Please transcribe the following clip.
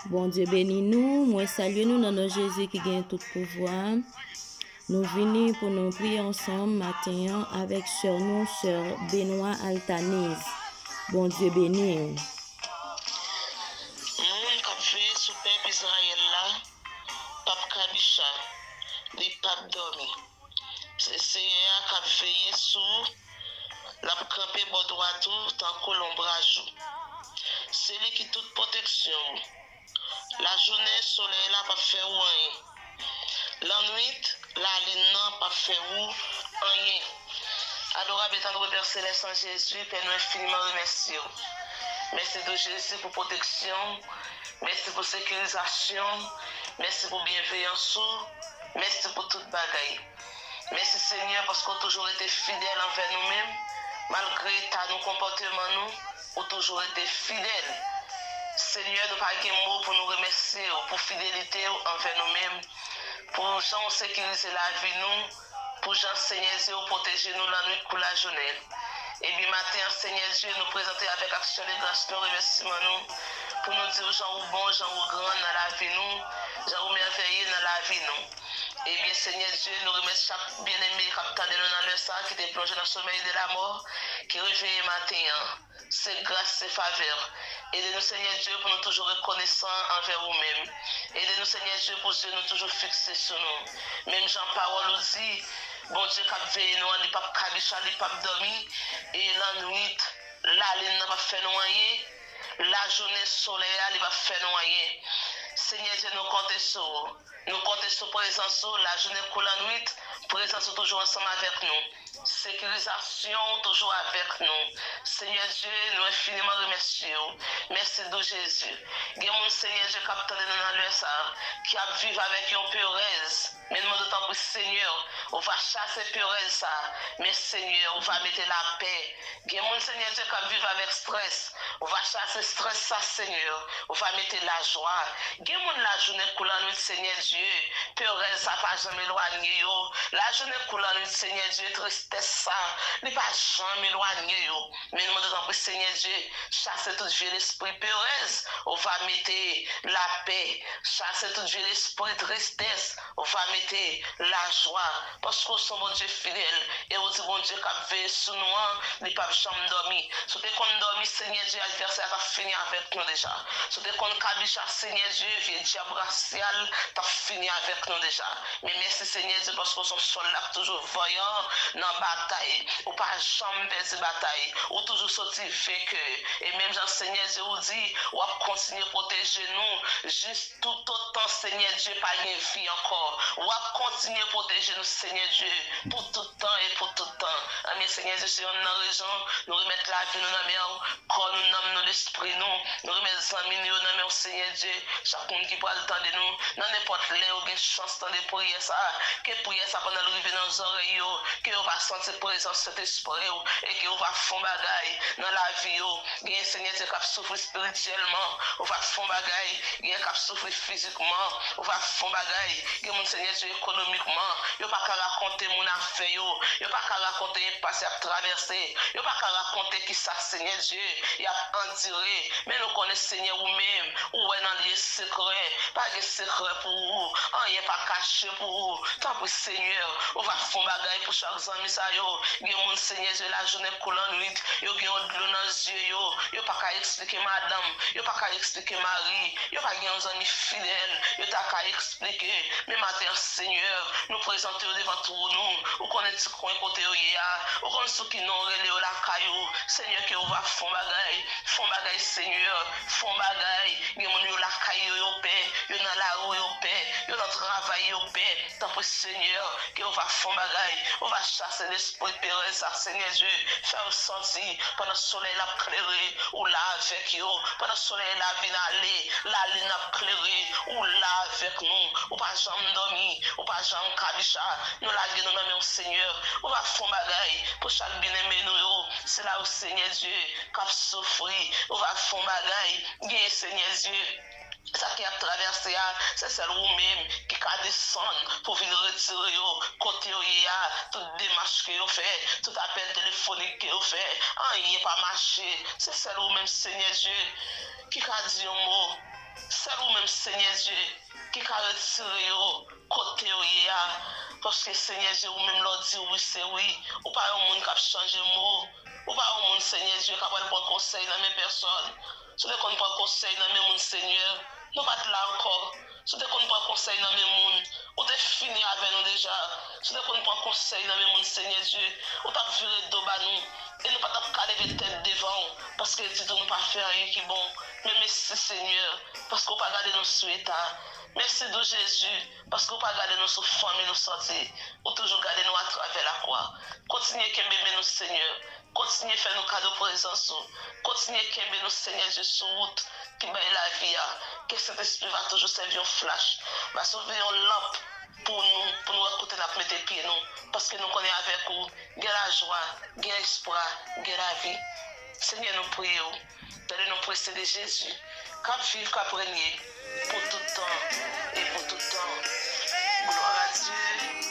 Bon Dieu bénis nous, moi salue nous dans notre Jésus qui gagne tout pouvoir. Nous venons pour nous prier ensemble matin avec sœur nous, sœur Benoît Altanese. Bon Dieu bénis. Moun kap veye sou pep Israël là, pap kabisha, li pap dormi. C'est Seigneur kap veye sou, la camper bon droitou tant colombrajou. C'est lui qui toute protection. La journée soleil là pas faire rien. La nuit, la lune nan pas faire rien. Adorable étant de Père Céleste en Jésus, Père nous infiniment remercions. Merci de Jésus pour protection. Merci pour sécurisation. Merci pour bienveillance. Merci pour toute bagaille. Merci Seigneur parce qu'on a toujours été fidèle envers nous-mêmes. Malgré nos comportements, nous avons toujours été fidèles. Seigneur, nous n'avons pas de mots pour nous remercier, pour fidélité envers nous-mêmes, pour gens sécuriser la vie, nous, pour gens Seigneur Dieu protéger nous la nuit pour la journée. Et bien matin, Seigneur Dieu, nous présenter avec action de grâce, nos remerciements, nous, pour nous dire gens ou bons, gens ou grands dans la vie, nous, gens ou merveilleux dans la vie, nous. Et bien Seigneur Dieu, nous remercions chaque bien-aimé qui a attendu dans le sang, qui était plongé dans le sommeil de la mort, qui réveille matin. C'est grâce, c'est faveur. Aidez-nous Seigneur Dieu pour nous toujours reconnaissants envers vous-même. Aidez-nous Seigneur Dieu pour nous toujours fixer sur nous. Même Jean Parole nous dit, bon Dieu qui veille nous, il pas cabicha, il pas dormi, et la nuit, la lune n'a pas fait noyer, la journée soleil, il va faire noyer. Seigneur Dieu, nous comptons sur. Nous comptons sur présence, la journée pour la nuit, présence toujours ensemble avec nous. Sécurisation toujours avec nous. Seigneur Dieu, nous infiniment remercions. Merci de Jésus. Il y a mon Seigneur Dieu qui a dans le ça, qui a vécu avec une puresse. Mais nous demandons pour Seigneur, on va chasser puresse ça. Mais Seigneur, on va mettre la paix. Il y a mon Seigneur Dieu qui a vécu avec stress. On va chasser stress ça, Seigneur. On va mettre la joie. Il y a mon la journée pour la nuit, Seigneur Dieu. Puresse ça pas jamais éloigné. La journée pour la nuit, Seigneur Dieu, tristesse ça, n'est pas jamais éloigné. Mais nous demandons pour Seigneur Dieu, chasser toute vieux l'esprit puresse. On va mettre la paix. Chasser toute vieux l'esprit tristesse. On va mettre la joie. Parce qu'on est bon Dieu fidèle. Et on dit bon Dieu qui a veillé sur nous, il pas jamais dormi. C'était qu'on dormi, Seigneur Dieu, adversaire a fini avec nous déjà. C'était qu'on cabicha, Seigneur Dieu, vieux diable racial, t'as fini avec nous déjà. Mais merci Seigneur Dieu, parce qu'on est soldat toujours voyant dans la bataille. Ou pas jamais perdre bataille. Ou toujours sortir vainqueur. Et même Jean Seigneur Dieu vous dit, ou à continuer à protéger nous, juste tout autant, Seigneur Dieu, pas une vie encore. Ou à continuer à protéger nous, Seigneur Dieu, pour tout temps et pour tout temps. Amen, Seigneur Dieu, si on a raison, nous remettre la vie, nous dans corps, nous nommons l'esprit, nous remettre les amis, nous dans Seigneur Dieu, chacun qui prend le temps de nous, dans n'importe là, où il y a chance de prier ça, que prier ça pendant l'arrivée dans nos oreilles, que on va sentir présence de cet esprit, et que on va faire bagaille dans la vie, il y a un Seigneur Dieu qui souffre spirituellement, on va faire bagaille, il y a un qui souffre physiquement, on va faire bagaille, il y a un Seigneur Dieu économiquement, il n'y a pas qu'à raconter mon affaire, il n'y a pas qu'à raconter un passé à traverser, il n'y a pas qu'à raconter qui ça, Seigneur Dieu, il a enduré, mais nous connaissons Seigneur vous-même, où est dans les secrets, pas de secret pour vous, rien pas caché pour vous, tant pour Seigneur, on va faire bagaille pour chaque ami, ça yo, il y a mon Seigneur Dieu, la journée coule en nuit, il y a de l'eau dans les yeux, il n'y a pas qu'à expliquer madame, il n'y a pas qu'à expliquer Marie, il n'y a pas qu'à amis fidèles, il n'y a pas qu'à expliquer, mais maintenant Seigneur, nous présentons devant tout nous, ou qu'on est coin côté ou qu'on ceux qui n'ont relé la caillou, Seigneur, que on va faire bagaille, Seigneur, faire bagaille, il y a la caillou, il y a la rue, il y a le travail, tant pour Seigneur, que on va faire bagaille, on va chasser l'esprit pérenne, ça, Seigneur Dieu, faire sentir pendant le soleil l'a clairé, ou là avec eux, pendant le soleil la vie aller, la lune a clairé, ou là avec nous, ou pas jamais dormi, ou pas jamais cabicha, nous la gueule nous dans Seigneur, on va faire bagaille pour chaque bien-aimé nous, c'est là où Seigneur Dieu, qui a souffri, on va faire bagaille, bien Seigneur Dieu. Ça qui a traversé, c'est celle vous-même qui a descendu pour venir retirer côté toute démarche que vous fait, tout appel téléphonique que vous fait, il n'est pas marché. C'est celle vous-même, Seigneur Dieu, qui a dit un mot. C'est vous-même, même Seigneur Dieu, qui a retiré côté parce que Seigneur Dieu, ou même leur dit oui, c'est oui, ou pas un monde qui a changé mot, ou pas un monde Seigneur Dieu qui a prendre conseil dans mes personnes. Si vous ne pas conseil dans mes mondes Seigneur, nous pas là encore. Si vous ne pas conseil dans mes mondes, ou t'es fini avec nous déjà. Si vous ne pas conseil dans mes mondes Seigneur Dieu, ou t'as viré de bas nous. Et nous pas t'as lever tête devant, parce que tu ne pas faire rien qui est bon. Mais merci Seigneur, parce qu'on pas garder nos souhaits. Merci de Jésus, parce qu'on pas garder nos formes et nos sorties, ou toujours garder nous à travers la croix. Continuez à aimer nous Seigneur. Continuez à faire nos cadeaux pour les enfants. Continuez à aimer nous Seigneur Jésus sur route qui baille la vie. Que cet esprit va toujours servir un flash, va sauver une lampe pour nous écouter la mettre pieds nous. Parce que nous connaissons avec vous, il y a la joie, il y a l'espoir, il y a la vie. Seigneur, nous prions. Donnez-nous précéder Jésus. Qu'à vivre, qu'à régner pour tout temps et pour tout temps. Gloire à Dieu.